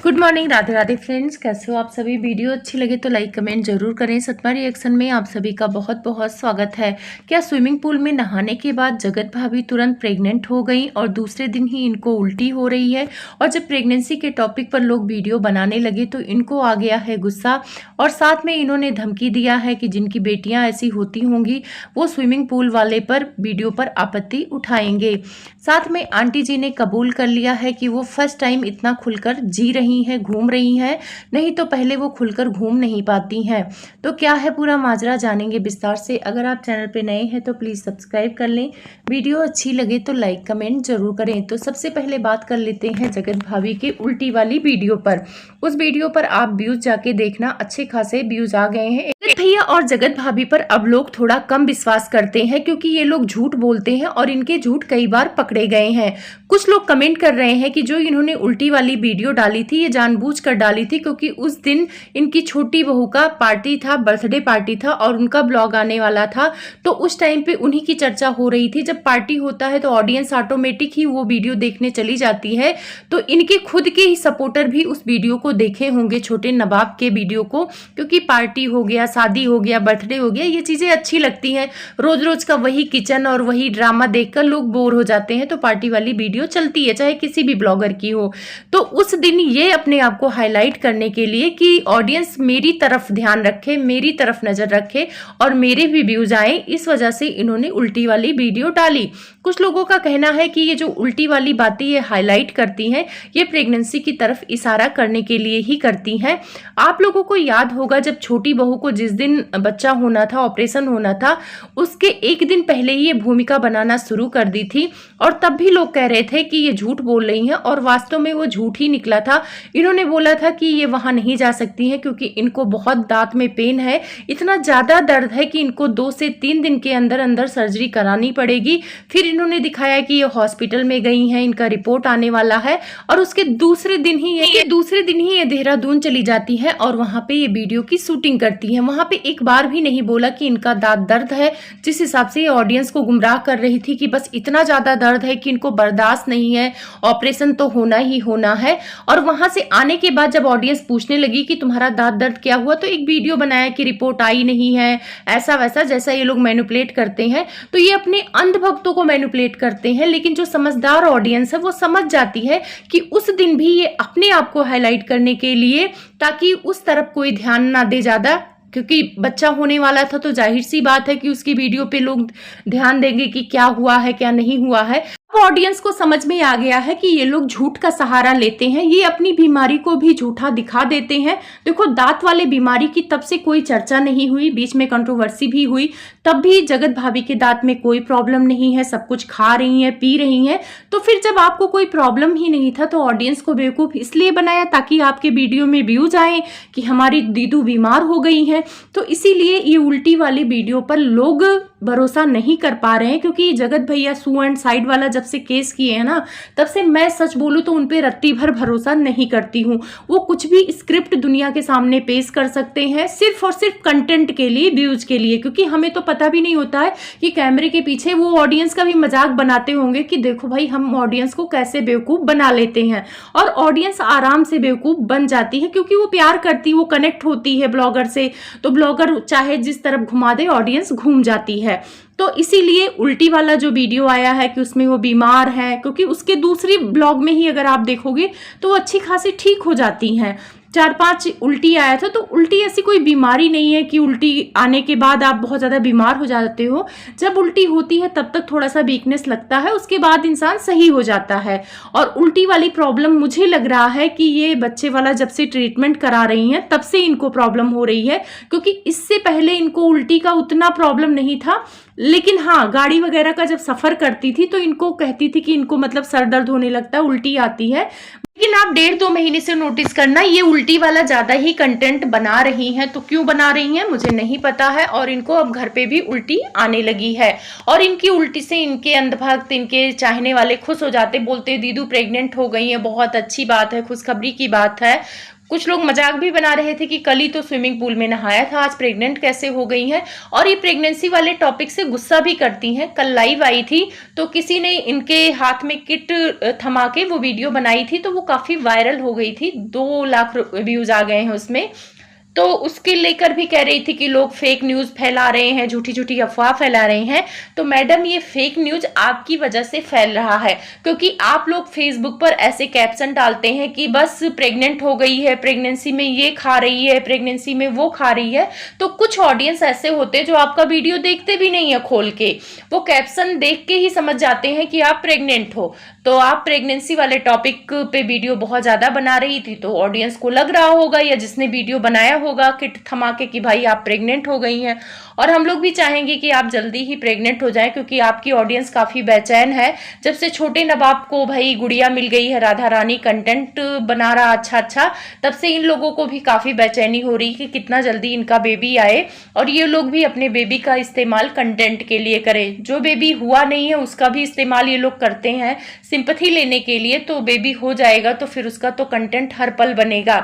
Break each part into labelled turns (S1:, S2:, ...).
S1: Good morning, Radhe Radhe friends. कैसे हो आप सभी। वीडियो अच्छी लगे तो लाइक कमेंट जरूर करें। सतमा रिएक्शन में आप सभी का बहुत बहुत स्वागत है। क्या स्विमिंग पूल में नहाने के बाद जगत भाभी तुरंत प्रेग्नेंट हो गई और दूसरे दिन ही इनको उल्टी हो रही है। और जब प्रेगनेंसी के टॉपिक पर लोग वीडियो बनाने लगे तो इनको आ गया है गुस्सा और साथ में इन्होंने धमकी दिया है कि जिनकी बेटियां ऐसी होती होंगी वो स्विमिंग पूल वाले पर वीडियो पर आपत्ति उठाएंगे। साथ में आंटी जी ने कबूल कर लिया है कि वो फर्स्ट टाइम इतना खुलकर जी रही हैं, घूम रही हैं, नहीं तो पहले वो खुलकर घूम नहीं पाती हैं। तो क्या है पूरा माजरा जानेंगे विस्तार से। अगर आप चैनल पे नए हैं तो प्लीज़ सब्सक्राइब कर लें। वीडियो अच्छी लगे तो लाइक कमेंट जरूर करें। तो सबसे पहले बात कर लेते हैं जगत भाभी के उल्टी वाली वीडियो पर। उस वीडियो पर आप व्यूज जाके देखना, अच्छे खासे व्यूज आ गए हैं। भैया और जगत भाभी पर अब लोग थोड़ा कम विश्वास करते हैं क्योंकि ये लोग झूठ बोलते हैं और इनके झूठ कई बार पकड़े गए हैं। कुछ लोग कमेंट कर रहे हैं कि जो इन्होंने उल्टी वाली वीडियो डाली थी ये जानबूझकर डाली थी क्योंकि उस दिन इनकी छोटी बहू का पार्टी था, बर्थडे पार्टी था और उनका ब्लॉग आने वाला था। तो उस टाइम पे उन्हीं की चर्चा हो रही थी। जब पार्टी होता है तो ऑडियंस ऑटोमेटिक ही वो वीडियो देखने चली जाती है। तो इनके खुद के ही सपोर्टर भी उस वीडियो को देखे होंगे, छोटे नवाब के वीडियो को, क्योंकि पार्टी हो गया, शादी हो गया, बर्थडे हो गया, ये चीजें अच्छी लगती हैं। रोज रोज का वही किचन और वही ड्रामा देखकर लोग बोर हो जाते हैं। तो पार्टी वाली वीडियो चलती है, चाहे किसी भी ब्लॉगर की हो। तो उस दिन ये अपने आप को हाईलाइट करने के लिए कि ऑडियंस मेरी तरफ ध्यान रखे, मेरी तरफ नजर रखे और मेरे भी व्यूज आए, इस वजह से इन्होंने उल्टी वाली वीडियो डाली। कुछ लोगों का कहना है कि ये जो उल्टी वाली बातें ये हाईलाइट करती हैं ये प्रेगनेंसी की तरफ इशारा करने के लिए ही करती हैं। आप लोगों को याद होगा जब छोटी बहू को जिस दिन बच्चा होना था, ऑपरेशन होना था, उसके एक दिन पहले ही ये भूमिका बनाना शुरू कर दी थी और तब भी लोग कह रहे थे कि ये झूठ बोल रही हैं और वास्तव में वो झूठ ही निकला था। इन्होंने बोला था कि ये वहां नहीं जा सकती हैं क्योंकि इनको बहुत दांत में पेन है, इतना ज्यादा दर्द है कि इनको 2 से 3 दिन के अंदर अंदर सर्जरी करानी पड़ेगी। फिर इन्होंने दिखाया कि ये हॉस्पिटल में गई हैं, इनका रिपोर्ट आने वाला है और उसके दूसरे दिन ही ये देहरादून चली जाती है और वहां पे ये वीडियो की शूटिंग करती है। वहां पे एक बार भी नहीं बोला कि इनका दांत दर्द है, जिस हिसाब से ये ऑडियंस को गुमराह कर रही थी कि बस इतना ज्यादा दर्द है कि इनको बर्दाश्त नहीं है, ऑपरेशन तो होना ही होना है। और वहां से आने के बाद जब ऑडियंस पूछने लगी कि तुम्हारा दांत दर्द क्या हुआ, तो एक वीडियो बनाया कि रिपोर्ट आई नहीं है, ऐसा वैसा, जैसा ये लोग मैनिपुलेट करते हैं। तो ये अपने अंधभक्तों को मैनिपुलेट करते हैं, लेकिन जो समझदार ऑडियंस है वो समझ जाती है कि उस दिन भी ये अपने आप को हाईलाइट करने के लिए, ताकि उस तरफ कोई ध्यान ना दे ज्यादा, क्योंकि बच्चा होने वाला था तो जाहिर सी बात है कि उसकी वीडियो पे लोग ध्यान देंगे कि क्या हुआ है क्या नहीं हुआ है। ऑडियंस को समझ में आ गया है कि ये लोग झूठ का सहारा लेते हैं, ये अपनी बीमारी को भी झूठा दिखा देते हैं। देखो, दांत वाले बीमारी की तब से कोई चर्चा नहीं हुई, बीच में कंट्रोवर्सी भी हुई, तब भी जगत भाभी के दांत में कोई प्रॉब्लम नहीं है, सब कुछ खा रही हैं, पी रही हैं। तो फिर जब आपको कोई प्रॉब्लम ही नहीं था तो ऑडियंस को बेवकूफ इसलिए बनाया ताकि आपके वीडियो में व्यूज आए कि हमारी दीदू बीमार हो गई है। तो इसीलिए ये उल्टी वाली वीडियो पर लोग भरोसा नहीं कर पा रहे हैं, क्योंकि जगत भैया सू एंड साइड वाला जब से केस किए हैं ना, तब से मैं सच बोलूं तो उन पे रत्ती भर भरोसा नहीं करती हूँ। वो कुछ भी स्क्रिप्ट दुनिया के सामने पेश कर सकते हैं सिर्फ और सिर्फ कंटेंट के लिए, व्यूज के लिए, क्योंकि हमें तो पता भी नहीं होता है कि कैमरे के पीछे वो ऑडियंस का भी मजाक बनाते होंगे कि देखो भाई हम ऑडियंस को कैसे बेवकूफ बना लेते हैं। और ऑडियंस आराम से बेवकूफ बन जाती है क्योंकि वो प्यार करती है, वो कनेक्ट होती है ब्लॉगर से, तो ब्लॉगर चाहे जिस तरफ घुमा दे ऑडियंस घूम जाती है। तो इसीलिए उल्टी वाला जो वीडियो आया है कि उसमें वो बीमार है, क्योंकि उसके दूसरी ब्लॉग में ही अगर आप देखोगे तो वो अच्छी खासी ठीक हो जाती हैं। 4-5 उल्टी आया था, तो उल्टी ऐसी कोई बीमारी नहीं है कि उल्टी आने के बाद आप बहुत ज़्यादा बीमार हो जाते हो। जब उल्टी होती है तब तक थोड़ा सा वीकनेस लगता है, उसके बाद इंसान सही हो जाता है। और उल्टी वाली प्रॉब्लम मुझे लग रहा है कि ये बच्चे वाला जब से ट्रीटमेंट करा रही हैं तब से इनको प्रॉब्लम हो रही है, क्योंकि इससे पहले इनको उल्टी का उतना प्रॉब्लम नहीं था। लेकिन हाँ, गाड़ी वगैरह का जब सफ़र करती थी तो इनको कहती थी कि इनको मतलब सर दर्द होने लगता है, उल्टी आती है। लेकिन आप 1.5-2 महीने से नोटिस करना, ये उल्टी वाला ज्यादा ही कंटेंट बना रही हैं। तो क्यों बना रही हैं मुझे नहीं पता है। और इनको अब घर पे भी उल्टी आने लगी है और इनकी उल्टी से इनके अंधभक्त, इनके चाहने वाले खुश हो जाते, बोलते दीदू प्रेग्नेंट हो गई है, बहुत अच्छी बात है, खुशखबरी की बात है। कुछ लोग मजाक भी बना रहे थे कि कल ही तो स्विमिंग पूल में नहाया था, आज प्रेग्नेंट कैसे हो गई हैं। और ये प्रेगनेंसी वाले टॉपिक से गुस्सा भी करती हैं। कल लाइव आई थी तो किसी ने इनके हाथ में किट थमा के वो वीडियो बनाई थी, तो वो काफी वायरल हो गई थी, 2 लाख व्यूज आ गए हैं उसमें। तो उसके लेकर भी कह रही थी कि लोग फेक न्यूज फैला रहे हैं, झूठी झूठी अफवाह फैला रहे हैं। तो मैडम, ये फेक न्यूज आपकी वजह से फैल रहा है, क्योंकि आप लोग फेसबुक पर ऐसे कैप्शन डालते हैं कि बस प्रेग्नेंट हो गई है, प्रेगनेंसी में ये खा रही है, प्रेगनेंसी में वो खा रही है। तो कुछ ऑडियंस ऐसे होते हैं जो आपका वीडियो देखते भी नहीं है खोल के, वो कैप्शन देख के ही समझ जाते हैं कि आप प्रेग्नेंट हो। तो आप प्रेगनेंसी वाले टॉपिक पे वीडियो बहुत ज्यादा बना रही थी, तो ऑडियंस को लग रहा होगा या जिसने वीडियो बनाया होगा किट थमा के कि भाई आप प्रेग्नेंट हो गई हैं। और हम लोग भी चाहेंगे कि आप जल्दी ही प्रेग्नेंट हो जाएं, क्योंकि आपकी ऑडियंस काफी बेचैन है। जब से छोटे नवाब को भाई गुड़िया मिल गई है, राधा रानी कंटेंट बना रहा अच्छा, तब से इन लोगों को भी काफी बेचैनी हो रही कि कितना जल्दी इनका बेबी आए और ये लोग भी अपने बेबी का इस्तेमाल कंटेंट के लिए करें। जो बेबी हुआ नहीं है उसका भी इस्तेमाल ये लोग करते हैं सिंपैथी लेने के लिए। तो बेबी हो जाएगा तो फिर उसका तो कंटेंट हर पल बनेगा।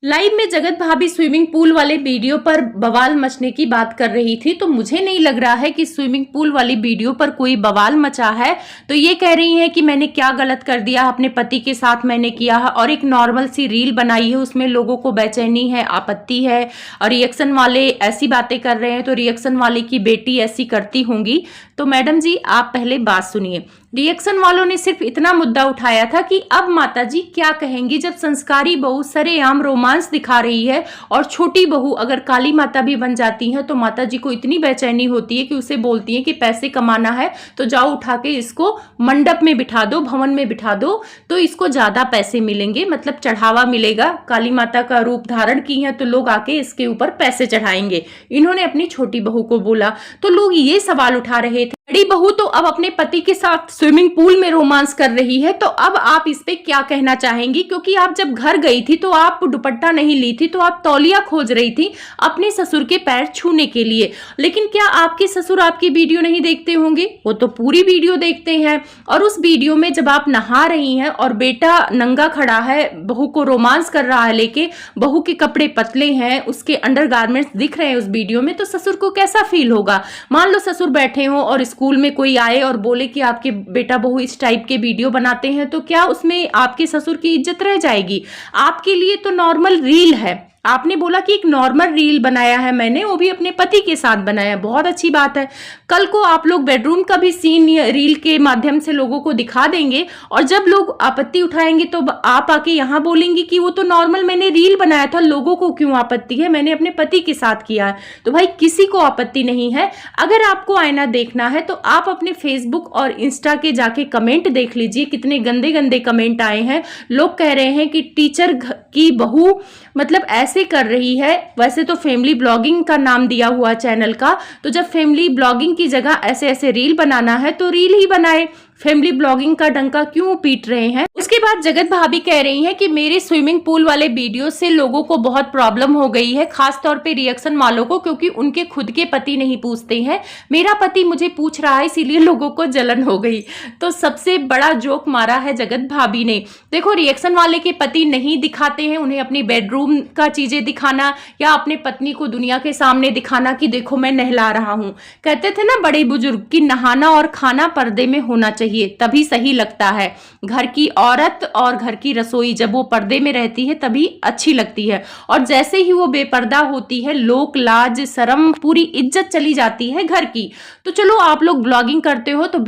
S1: लाइव में जगत भाभी स्विमिंग पूल वाले वीडियो पर बवाल मचने की बात कर रही थी, तो मुझे नहीं लग रहा है कि स्विमिंग पूल वाली वीडियो पर कोई बवाल मचा है। तो ये कह रही हैं कि मैंने क्या गलत कर दिया, अपने पति के साथ मैंने किया है, और एक नॉर्मल सी रील बनाई है, उसमें लोगों को बेचैनी है, आपत्ति है, और रिएक्शन वाले ऐसी बातें कर रहे हैं, तो रिएक्शन वाले की बेटी ऐसी करती होंगी। तो मैडम जी, आप पहले बात सुनिए। रिएक्शन वालों ने सिर्फ इतना मुद्दा उठाया था कि अब माताजी क्या कहेंगी जब संस्कारी बहू सरेआम रोमांस दिखा रही है, और छोटी बहू अगर काली माता भी बन जाती है तो माताजी को इतनी बेचैनी होती है कि उसे बोलती है कि पैसे कमाना है तो जाओ उठा के इसको मंडप में बिठा दो, भवन में बिठा दो, तो इसको ज्यादा पैसे मिलेंगे, मतलब चढ़ावा मिलेगा। काली माता का रूप धारण की है तो लोग आके इसके ऊपर पैसे चढ़ाएंगे। इन्होंने अपनी छोटी बहू को बोला। तो लोग ये सवाल उठा रहे थे, बड़ी बहू तो अब अपने पति के साथ स्विमिंग पूल में रोमांस कर रही है, तो अब आप इस पे क्या कहना चाहेंगी? क्योंकि आप जब घर गई थी तो आप दुपट्टा नहीं ली थी, तो आप तौलिया खोज रही थी अपने ससुर के पैर छूने के लिए। लेकिन क्या आपके ससुर आपकी वीडियो नहीं देखते होंगे? वो तो पूरी वीडियो देखते हैं। और उस वीडियो में जब आप नहा रही हैं और बेटा नंगा खड़ा है, बहू को रोमांस कर रहा है लेके, बहू के कपड़े पतले हैं, उसके अंडरगारमेंट्स दिख रहे हैं उस वीडियो में, तो ससुर को कैसा फील होगा? मान लो ससुर बैठे हो और स्कूल में कोई आए और बोले कि आपके बेटा बहू इस टाइप के वीडियो बनाते हैं, तो क्या उसमें आपके ससुर की इज्जत रह जाएगी? आपके लिए तो नॉर्मल रील है। आपने बोला कि एक नॉर्मल रील बनाया है मैंने, वो भी अपने पति के साथ बनाया, बहुत अच्छी बात है। कल को आप लोग बेडरूम का भी सीन रील के माध्यम से लोगों को दिखा देंगे, और जब लोग आपत्ति उठाएंगे तो आप आके यहाँ बोलेंगे कि वो तो नॉर्मल मैंने रील बनाया था, लोगों को क्यों आपत्ति है, मैंने अपने पति के साथ किया है। तो भाई किसी को आपत्ति नहीं है। अगर आपको आईना देखना है तो आप अपने फेसबुक और इंस्टा के जाके कमेंट देख लीजिए, कितने गंदे गंदे कमेंट आए हैं। लोग कह रहे हैं कि टीचर की बहू मतलब ऐसे कर रही है। वैसे तो फैमिली ब्लॉगिंग का नाम दिया हुआ चैनल का, तो जब फैमिली ब्लॉगिंग की जगह ऐसे ऐसे रील बनाना है तो रील ही बनाए, फैमिली ब्लॉगिंग का डंका क्यों पीट रहे हैं? उसके बाद जगत भाभी कह रही हैं कि मेरे स्विमिंग पूल वाले वीडियो से लोगों को बहुत प्रॉब्लम हो गई है, खास तौर पे रिएक्शन वालों को, क्योंकि उनके खुद के पति नहीं पूछते हैं। मेरा पति मुझे पूछ रहा है, इसीलिए लोगों को जलन हो गई। तो सबसे बड़ा जोक मारा है जगत भाभी ने। देखो, रिएक्शन वाले के पति नहीं दिखाते हैं, उन्हें अपनी बेडरूम का चीजें दिखाना या अपने पत्नी को दुनिया के सामने दिखाना कि देखो मैं नहला रहा हूं। कहते थे ना बड़े बुजुर्ग कि नहाना और खाना पर्दे में होना चाहिए, तभी सही लगता है। घर की औरत और घर की रसोई जब वो पर्दे में रहती है तभी अच्छी लगती है, और जैसे ही वो बेपर्दा होती है, लोक लाज शर्म पूरी इज्जत चली जाती है घर की। तो चलो, आप लोग ब्लॉगिंग करते हो तो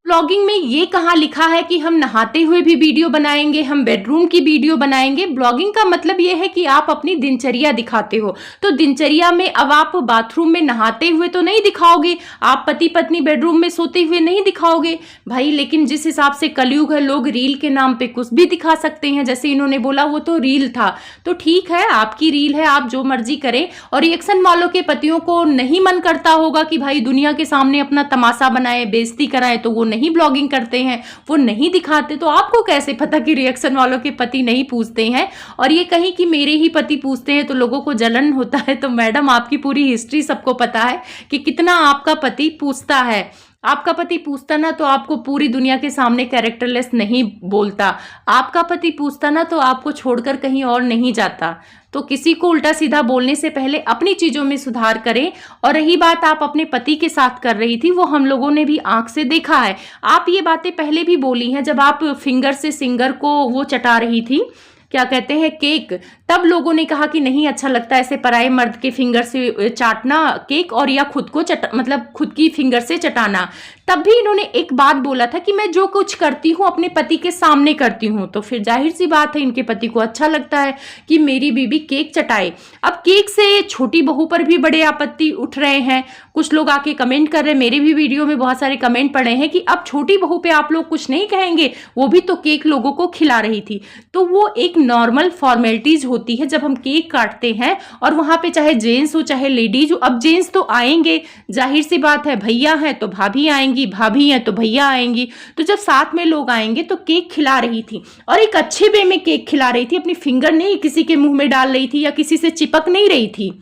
S1: ब्लॉगिंग में ये कहाँ लिखा है कि हम नहाते हुए भी वीडियो बनाएंगे, हम बेडरूम की वीडियो बनाएंगे? ब्लॉगिंग का मतलब ये है कि आप अपनी दिनचर्या दिखाते हो। तो दिनचर्या में अब आप बाथरूम में नहाते हुए तो नहीं दिखाओगे, आप पति पत्नी बेडरूम में सोते हुए नहीं दिखाओगे भाई। लेकिन जिस हिसाब से कलयुग है, लोग रील के नाम पे कुछ भी दिखा सकते हैं। जैसे इन्होंने बोला वो तो रील था, तो ठीक है, आपकी रील है, आप जो मर्जी करें। और रिएक्शन वालों के पतियों को नहीं मन करता होगा कि भाई दुनिया के सामने अपना तमाशा बनाए, बेइज्जती कराए, तो वो नहीं ब्लॉगिंग करते हैं, वो नहीं दिखाते। तो आपको कैसे पता कि रिएक्शन वालों के पति नहीं पूछते हैं? और ये कहीं कि मेरे ही पति पूछते हैं तो लोगों को जलन होता है। तो मैडम, आपकी पूरी हिस्ट्री सबको पता है कि कितना आपका पति पूछता है। आपका पति पूछता ना तो आपको पूरी दुनिया के सामने कैरेक्टरलेस नहीं बोलता। आपका पति पूछता ना तो आपको छोड़कर कहीं और नहीं जाता। तो किसी को उल्टा सीधा बोलने से पहले अपनी चीजों में सुधार करें। और रही बात आप अपने पति के साथ कर रही थी, वो हम लोगों ने भी आंख से देखा है। आप ये बातें पहले भी बोली हैं, जब आप फिंगर से सिंगर को वो चटा रही थी, क्या कहते हैं, केक, तब लोगों ने कहा कि नहीं अच्छा लगता ऐसे पराये मर्द के फिंगर से चाटना केक, और या खुद को मतलब खुद की फिंगर से चटाना। तब भी इन्होंने एक बात बोला था कि मैं जो कुछ करती हूँ अपने पति के सामने करती हूँ। तो फिर जाहिर सी बात है इनके पति को अच्छा लगता है कि मेरी बीबी केक चटाए। अब केक से छोटी बहू पर भी बड़े आपत्ति उठ रहे हैं। कुछ लोग आके कमेंट कर रहे हैं, मेरे भी वीडियो में बहुत सारे कमेंट पड़े हैं कि अब छोटी बहू पे आप लोग कुछ नहीं कहेंगे, वो भी तो केक लोगों को खिला रही थी। तो वो एक नॉर्मल फॉर्मेलिटीज होती है जब हम केक काटते हैं, और वहां पे चाहे जेंट्स हो चाहे लेडीज हो। अब जेंट्स तो आएंगे, जाहिर सी बात है, भैया हैं तो भाभी आएंगी, भाभी हैं तो भैया आएंगी। तो जब साथ में लोग आएंगे तो केक खिला रही थी, और एक अच्छे वे में केक खिला रही थी। अपनी फिंगर नहीं किसी के मुंह में डाल रही थी या किसी से चिपक नहीं रही थी।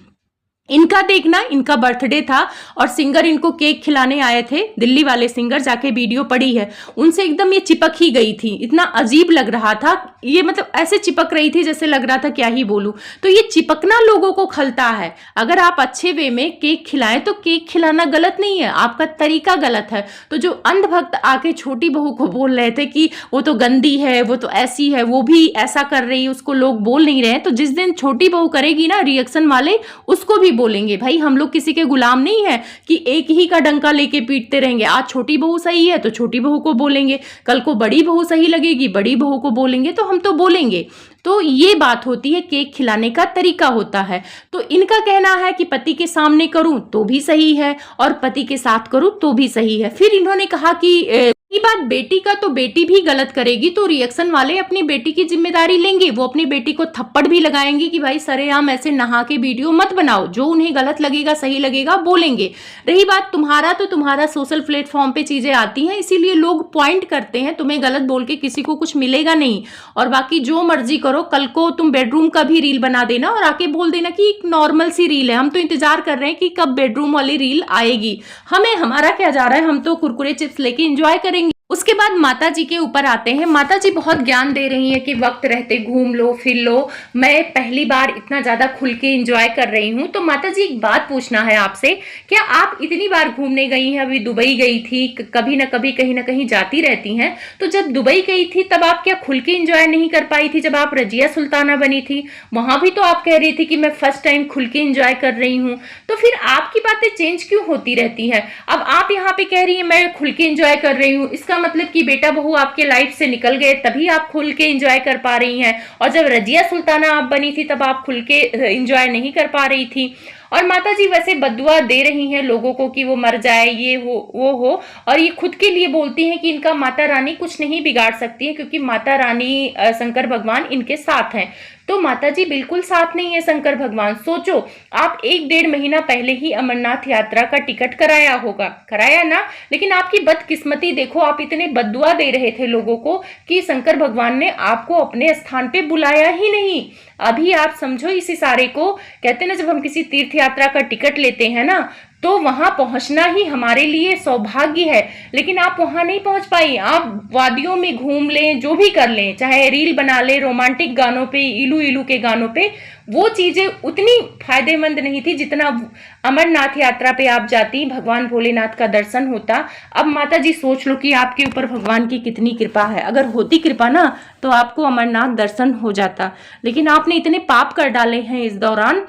S1: इनका देखना, इनका बर्थडे था और सिंगर इनको केक खिलाने आए थे, दिल्ली वाले सिंगर, जाके वीडियो पड़ी है, उनसे एकदम ये चिपक ही गई थी। इतना अजीब लग रहा था ये, मतलब ऐसे चिपक रही थी जैसे लग रहा था क्या ही बोलूं। तो ये चिपकना लोगों को खलता है। अगर आप अच्छे वे में केक खिलाएं तो केक खिलाना गलत नहीं है, आपका तरीका गलत है। तो जो अंधभक्त आके छोटी बहू को बोल रहे थे कि वो तो गंदी है, वो तो ऐसी है, वो भी ऐसा कर रही है, उसको लोग बोल नहीं रहे हैं, तो जिस दिन छोटी बहू करेगी ना रिएक्शन वाले, उसको भी बोलेंगे। भाई हम लोग किसी के गुलाम नहीं है कि एक ही का डंका लेके पीटते रहेंगे। आज छोटी बहू सही है तो छोटी बहू को बोलेंगे, कल को बड़ी बहू सही लगेगी बड़ी बहू को बोलेंगे, तो हम तो बोलेंगे। तो ये बात होती है, केक खिलाने का तरीका होता है। तो इनका कहना है कि पति के सामने करूं तो भी सही है और पति के साथ करूं तो भी सही है। फिर इन्होंने कहा कि ये बात बेटी का, तो बेटी भी गलत करेगी तो रिएक्शन वाले अपनी बेटी की जिम्मेदारी लेंगे। वो अपनी बेटी को थप्पड़ भी लगाएंगे कि भाई सरेआम ऐसे नहा के वीडियो मत बनाओ, जो उन्हें गलत लगेगा सही लगेगा बोलेंगे। रही बात तुम्हारा, तो तुम्हारा सोशल प्लेटफॉर्म पे चीजें आती हैं, इसीलिए लोग पॉइंट करते हैं। तुम्हें गलत बोल के किसी को कुछ मिलेगा नहीं। और बाकी जो मर्जी करो, कल को तुम बेडरूम का भी रील बना देना और आके बोल देना कि एक नॉर्मल सी रील है। हम तो इंतजार कर रहे हैं कि कब बेडरूम वाली रील आएगी। हमें हमारा क्या जा रहा है, हम तो कुरकुरे चिप्स लेके एंजॉय करेंगे। उसके बाद माता जी के ऊपर आते हैं। माता जी बहुत ज्ञान दे रही हैं कि वक्त रहते घूम लो फिर लो, मैं पहली बार इतना ज्यादा खुल के एंजॉय कर रही हूँ। तो माता जी एक बात पूछना है आपसे, क्या आप इतनी बार घूमने गई हैं? अभी दुबई गई थी, कभी ना कभी कहीं ना कहीं जाती रहती हैं, तो जब दुबई गई थी तब आप क्या खुल के एंजॉय नहीं कर पाई थी? जब आप रजिया सुल्ताना बनी थी वहां भी तो आप कह रही थी कि मैं फर्स्ट टाइम खुल के एंजॉय कर रही हूँ। तो फिर आपकी बातें चेंज क्यों होती रहती है? अब आप यहाँ पे कह रही है मैं खुल के एंजॉय कर रही हूँ, इसका मतलब कि बेटा बहू आपके लाइफ से निकल गए तभी आप खुल के एंजॉय कर पा रही हैं, और जब रजिया सुल्ताना आप बनी थी तब आप खुल के एंजॉय नहीं कर पा रही थी। और माता जी वैसे बद्दुआ दे रही हैं लोगों को कि वो मर जाए, ये हो वो हो, और ये खुद के लिए बोलती हैं कि इनका माता रानी कुछ नहीं बिगाड़ सकती है क्योंकि माता रानी शंकर भगवान इनके साथ हैं। तो माता जी बिल्कुल साथ नहीं है शंकर भगवान। सोचो, आप 1-1.5 महीना पहले ही अमरनाथ यात्रा का टिकट कराया होगा, कराया ना? लेकिन आपकी बदकिस्मती देखो, आप इतने बद्दुआ दे रहे थे लोगों को कि शंकर भगवान ने आपको अपने स्थान पे बुलाया ही नहीं। अभी आप समझो इस इशारे को, कहते ना जब हम किसी तीर्थ यात्रा का टिकट लेते हैं ना, तो वहां पहुंचना ही हमारे लिए सौभाग्य है, लेकिन आप वहां नहीं पहुंच पाई। आप वादियों में घूम लें, जो भी कर लें, चाहे रील बना लें रोमांटिक गानों पे, इलू इलू के गानों पे, वो चीजें उतनी फायदेमंद नहीं थी जितना अमरनाथ यात्रा पे आप जाती, भगवान भोलेनाथ का दर्शन होता। अब माता जी सोच लो कि आपके ऊपर भगवान की कितनी कृपा है। अगर होती कृपा ना तो आपको अमरनाथ दर्शन हो जाता, लेकिन आपने इतने पाप कर डाले हैं इस दौरान,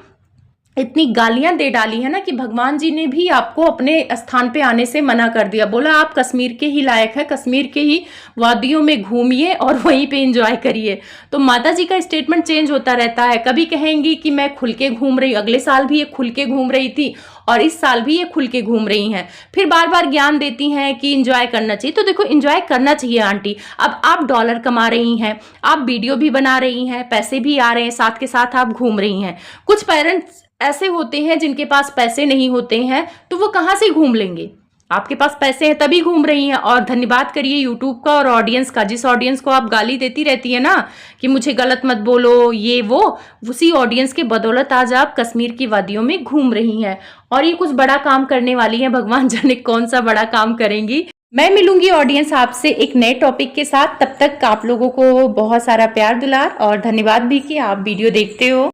S1: इतनी गालियां दे डाली है ना कि भगवान जी ने भी आपको अपने स्थान पे आने से मना कर दिया। बोला आप कश्मीर के ही लायक है, कश्मीर के ही वादियों में घूमिए और वहीं पे एंजॉय करिए। तो माता जी का स्टेटमेंट चेंज होता रहता है। कभी कहेंगी कि मैं खुल के घूम रही, अगले साल भी ये खुल के घूम रही थी और इस साल भी ये खुल के घूम रही हैं। फिर बार बार ज्ञान देती हैं कि एंजॉय करना चाहिए। तो देखो एंजॉय करना चाहिए आंटी। अब आप डॉलर कमा रही हैं, आप वीडियो भी बना रही हैं, पैसे भी आ रहे हैं, साथ के साथ आप घूम रही हैं। कुछ पेरेंट्स ऐसे होते हैं जिनके पास पैसे नहीं होते हैं, तो वो कहाँ से घूम लेंगे? आपके पास पैसे हैं तभी घूम रही हैं। और धन्यवाद करिए यूट्यूब का और ऑडियंस का, जिस ऑडियंस को आप गाली देती रहती है ना कि मुझे गलत मत बोलो ये वो, उसी ऑडियंस के बदौलत आज आप कश्मीर की वादियों में घूम रही हैं और ये कुछ बड़ा काम करने वाली हैं। भगवान जाने कौन सा बड़ा काम करेंगी। मैं मिलूंगी ऑडियंस आपसे एक नए टॉपिक के साथ। तब तक आप लोगों को बहुत सारा प्यार दुलार और धन्यवाद भी कि आप वीडियो देखते हो।